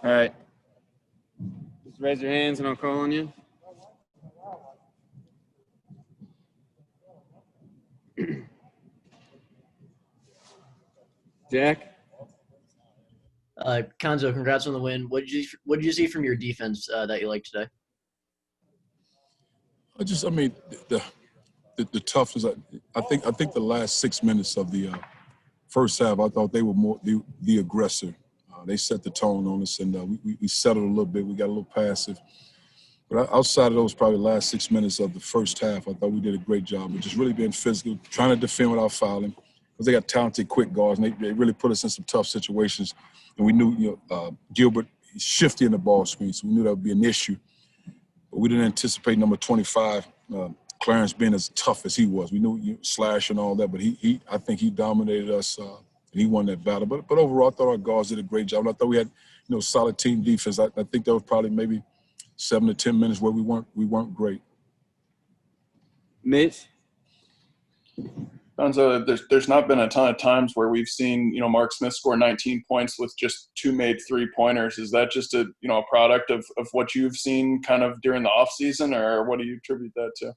All right. Just raise your hands and I'll call on you. Jack? Cuonzo, congrats on the win. What did you see from your defense that you liked today? The toughness. I think the last 6 minutes of the first half, I thought they were more the aggressor. They set the tone on us, and we settled a little bit. We got a little passive. But outside of those probably last 6 minutes of the first half, I thought we did a great job of just really being physical, trying to defend without fouling, because they got talented, quick guards, and they really put us in some tough situations. And we knew, Gilbert, he's shifty in the ball screen, so we knew that would be an issue. But we didn't anticipate number 25, Clarence, being as tough as he was. We knew slash and all that, but I think he dominated us, and he won that battle. But overall, I thought our guards did a great job. And I thought we had, solid team defense. I think there was probably maybe 7 to 10 minutes where we weren't great. Mitch? Cuonzo, there's not been a ton of times where we've seen, Mark Smith score 19 points with just 2 made 3-pointers. Is that just a product of what you've seen kind of during the offseason, or what do you attribute that to?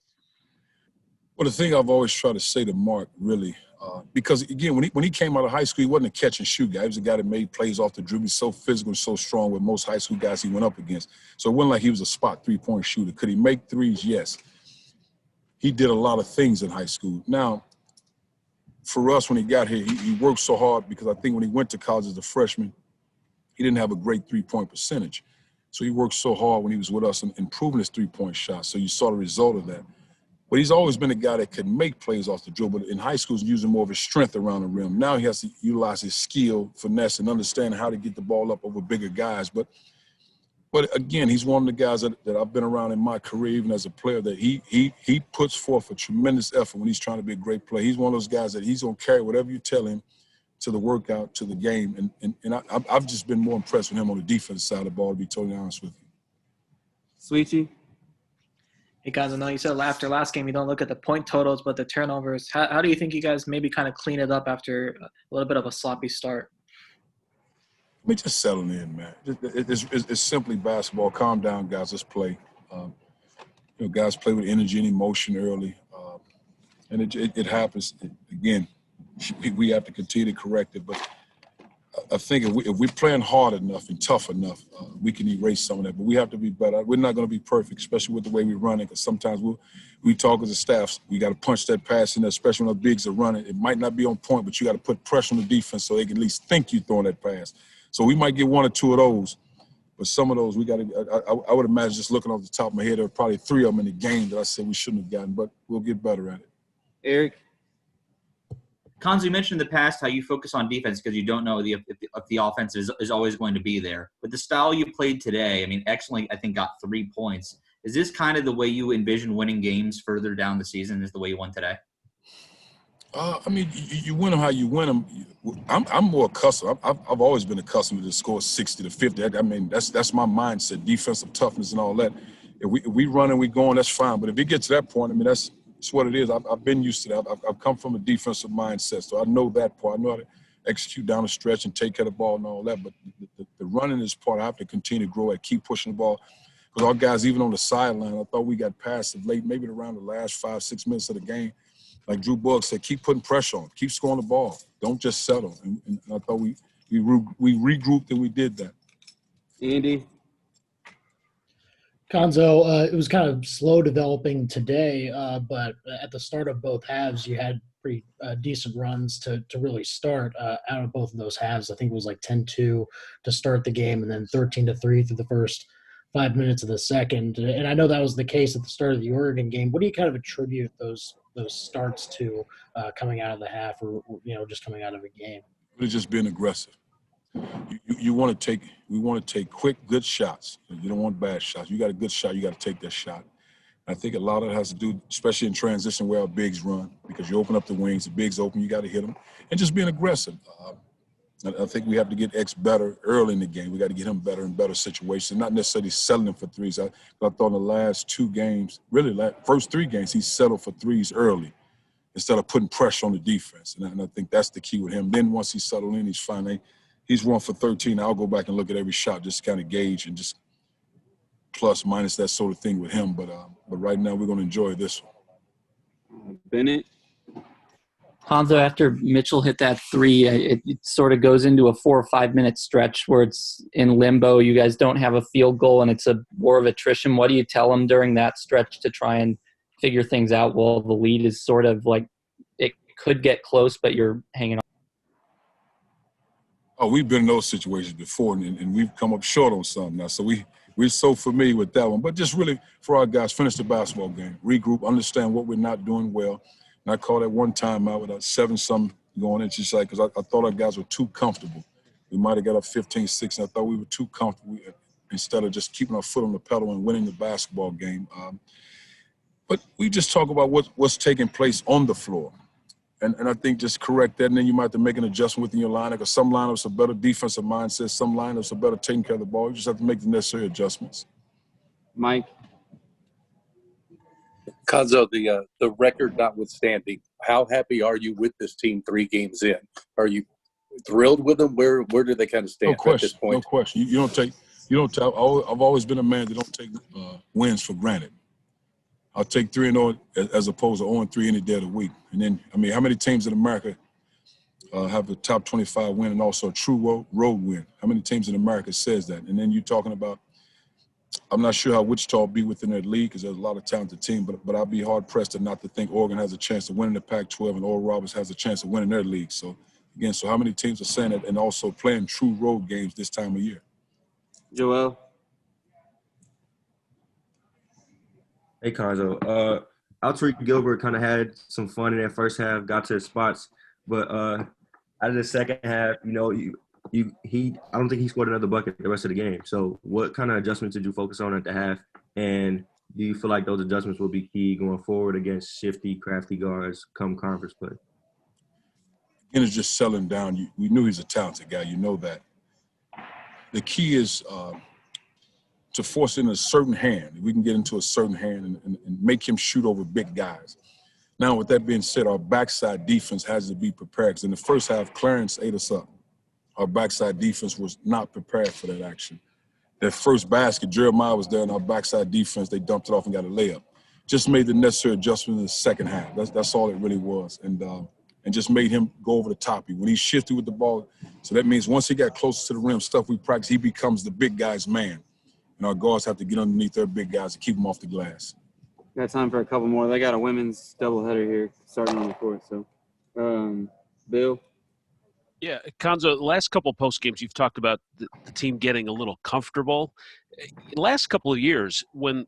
Well, the thing I've always tried to say to Mark, really, because, again, when he came out of high school, he wasn't a catch-and-shoot guy. He was a guy that made plays off the dribble. He's so physical and so strong with most high school guys he went up against. So it wasn't like he was a spot three-point shooter. Could he make threes? Yes. He did a lot of things in high school. Now, for us, when he got here, he worked so hard, because I think when he went to college as a freshman, he didn't have a great three-point percentage. So he worked so hard when he was with us in improving his three-point shot. So you saw the result of that. But he's always been a guy that could make plays off the dribble. But in high school, he's using more of his strength around the rim. Now he has to utilize his skill, finesse, and understanding how to get the ball up over bigger guys. But again, he's one of the guys that I've been around in my career, even as a player, that he puts forth a tremendous effort when he's trying to be a great player. He's one of those guys that he's going to carry whatever you tell him to the workout, to the game. And I've just been more impressed with him on the defense side of the ball, to be totally honest with you. Sweetie? Hey, guys, I know you said after last game you don't look at the point totals but the turnovers. How do you think you guys maybe kind of clean it up after a little bit of a sloppy start? We just settling in, man. It's simply basketball. Calm down, guys. Let's play. Guys play with energy and emotion early, and it happens. Again, we have to continue to correct it. But I think if we're playing hard enough and tough enough, we can erase some of that. But we have to be better. We're not going to be perfect, especially with the way we run it, because sometimes we talk as a staff. We got to punch that pass in there, especially when the bigs are running. It might not be on point, but you got to put pressure on the defense so they can at least think you're throwing that pass. So we might get 1 or 2 of those, but some of those we got to. I would imagine, just looking off the top of my head, there were probably 3 of them in the game that I said we shouldn't have gotten, but we'll get better at it. Eric? Cuonzo, you mentioned in the past how you focus on defense because you don't know if the offense is always going to be there. But the style you played today, excellently, I think, got 3 points. Is this kind of the way you envision winning games further down the season, is the way you won today? You win them how you win them. I'm more accustomed. I've always been accustomed to score 60 to 50. That's my mindset, defensive toughness and all that. If we run and we going, that's fine. But if it gets to that point, that's what it is. I've been used to that. I've come from a defensive mindset, so I know that part. I know how to execute down the stretch and take care of the ball and all that. But the running is part I have to continue to grow at, keep pushing the ball. Because our guys, even on the sideline, I thought we got passive late, maybe around the last 5-6 minutes of the game. Like Drew Bugg said, keep putting pressure on, keep scoring the ball. Don't just settle. And I thought we regrouped and we did that. Andy? Cuonzo, it was kind of slow developing today, but at the start of both halves, you had pretty decent runs to really start out of both of those halves. I think it was like 10-2 to start the game, and then 13-3 through the first 5 minutes of the second. And I know that was the case at the start of the Oregon game. What do you kind of attribute those starts to coming out of the half, or just coming out of a game? It's just being aggressive. We want to take quick, good shots. You don't want bad shots. You got a good shot, you got to take that shot. And I think a lot of it has to do, especially in transition, where our bigs run, because you open up the wings, the bigs open, you got to hit them, and just being aggressive. I think we have to get X better early in the game. We got to get him better in better situations, not necessarily settling for threes. I thought in the last 2 games, first 3 games, he settled for threes early instead of putting pressure on the defense. And I think that's the key with him. Then once he settled in, he's fine. he's 1 for 13. I'll go back and look at every shot just to kind of gauge and just plus minus that sort of thing with him. But right now we're going to enjoy this one. Bennett. Cuonzo, after Mitchell hit that three, it sort of goes into a 4 or 5 minute stretch where it's in limbo. You guys don't have a field goal, and it's a war of attrition. What do you tell them during that stretch to try and figure things out while the lead is sort of like it could get close, but you're hanging on? Oh, we've been in those situations before, and we've come up short on something now. So we're so familiar with that one. But just really, for our guys, finish the basketball game, regroup, understand what we're not doing well. And I called that one time out with a 7-something going in. It's just like, because I thought our guys were too comfortable. We might have got up 15-6, and I thought we were too comfortable instead of just keeping our foot on the pedal and winning the basketball game. But we just talk about what's taking place on the floor. And I think just correct that, and then you might have to make an adjustment within your lineup, because some lineups are better defensive mindset, some lineups are better taking care of the ball. You just have to make the necessary adjustments. Mike. Cuonzo, the record notwithstanding, how happy are you with this team 3 games in? Are you thrilled with them? Where do they kind of stand at this point? No question. You don't take. I've always been a man that don't take wins for granted. I'll take 3-0 as opposed to 0-3 any day of the week. And then, I mean, how many teams in America have a top 25 win and also a true road win? How many teams in America says that? And then you're talking about, I'm not sure how Wichita will be within that league because there's a lot of talented teams, but I'll be hard-pressed to not to think Oregon has a chance to win in the Pac-12 and Oral Roberts has a chance of winning their league. So, again, how many teams are saying that and also playing true road games this time of year? Joel. Hey, Cuonzo. Alterique Gilbert kind of had some fun in that first half, got to his spots, but out of the second half, I don't think he scored another bucket the rest of the game. So what kind of adjustments did you focus on at the half? And do you feel like those adjustments will be key going forward against shifty, crafty guards come conference play? Again, it's just settling down. We knew he's a talented guy. You know that. The key is to force in a certain hand. We can get into a certain hand and make him shoot over big guys. Now, with that being said, our backside defense has to be prepared. Because in the first half, Clarence ate us up. Our backside defense was not prepared for that action. That first basket, Jeremiah was there, and our backside defense, they dumped it off and got a layup. Just made the necessary adjustment in the second half. That's all it really was. And just made him go over the top. When he shifted with the ball, so that means once he got closer to the rim, stuff we practice, he becomes the big guy's man. And our guards have to get underneath their big guys to keep them off the glass. Got time for a couple more. They got a women's doubleheader here starting on the court. So, Bill? Yeah, Cuonzo, the last couple of post games, you've talked about the team getting a little comfortable. The last couple of years, when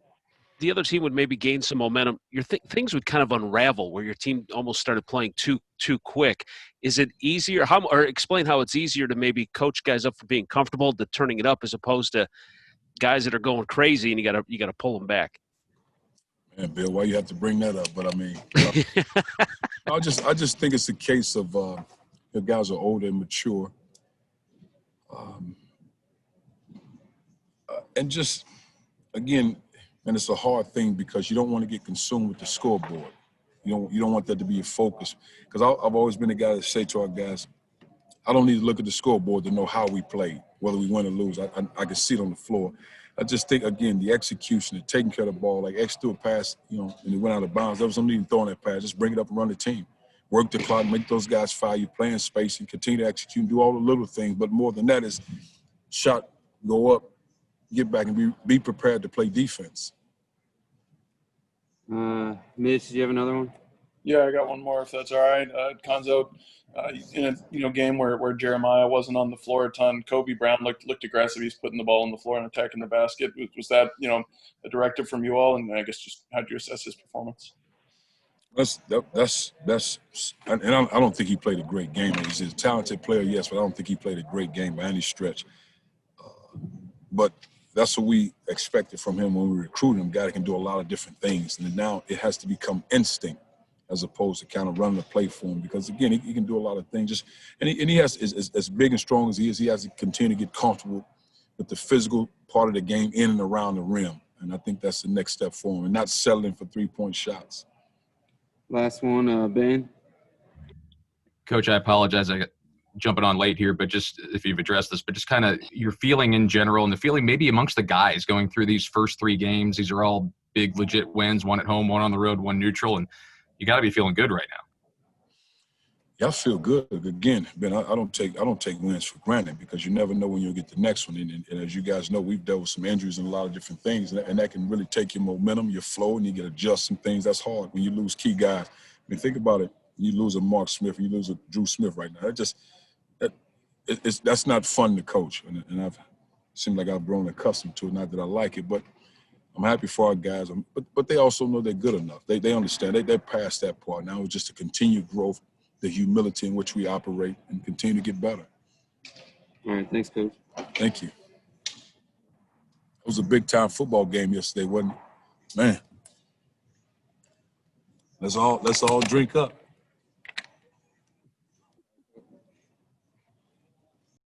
the other team would maybe gain some momentum, things would kind of unravel where your team almost started playing too quick. Is it easier? Or explain how it's easier to maybe coach guys up for being comfortable to turning it up as opposed to guys that are going crazy and you got to pull them back. Man, Bill, why you have to bring that up? But I mean, I just think it's a case of the guys are older and mature, and just again, and it's a hard thing because you don't want to get consumed with the scoreboard. You don't want that to be your focus. Because I've always been the guy to say to our guys, I don't need to look at the scoreboard to know how we played, whether we win or lose. I can see it on the floor. I just think, again, the execution, the taking care of the ball, like X threw a pass, and it went out of bounds. There was no need in throwing that pass. Just bring it up and run the team. Work the clock, make those guys foul you, play in space, and continue to execute and do all the little things. But more than that is shot, go up, get back, and be prepared to play defense. Mitch, do you have another one? Yeah, I got one more if that's all right. Cuonzo, in a game where Jeremiah wasn't on the floor a ton, Kobe Brown looked aggressive. He's putting the ball on the floor and attacking the basket. Was that a directive from you all? And I guess just how do you assess his performance? And I don't think he played a great game. He's a talented player, yes, but I don't think he played a great game by any stretch. But that's what we expected from him when we recruited him. A guy that can do a lot of different things. And now it has to become instinct as opposed to kind of running the play for him. Because, again, he can do a lot of things. And he has, as big and strong as he is, he has to continue to get comfortable with the physical part of the game in and around the rim. And I think that's the next step for him, and not settling for three-point shots. Last one, Ben. Coach, I apologize. I jumping on late here, but just if you've addressed this, but just kind of your feeling in general and the feeling maybe amongst the guys going through these first 3 games. These are all big, legit wins, one at home, one on the road, one neutral, and you got to be feeling good right now. Yeah, I feel good. Again, Ben, I don't take wins for granted because you never know when you'll get the next one. And as you guys know, we've dealt with some injuries and a lot of different things, and that can really take your momentum, your flow, and you get to adjust some things. That's hard when you lose key guys. I mean, think about it. You lose a Mark Smith, you lose a Drew Smith right now. That's not fun to coach, and I've seemed like I've grown accustomed to it. Not that I like it, but I'm happy for our guys. But they also know they're good enough. They understand. They're past that part now. It's just a continued growth, the humility in which we operate, and continue to get better. All right, thanks, Coach. Thank you. It was a big-time football game yesterday, wasn't it? Man, let's all drink up.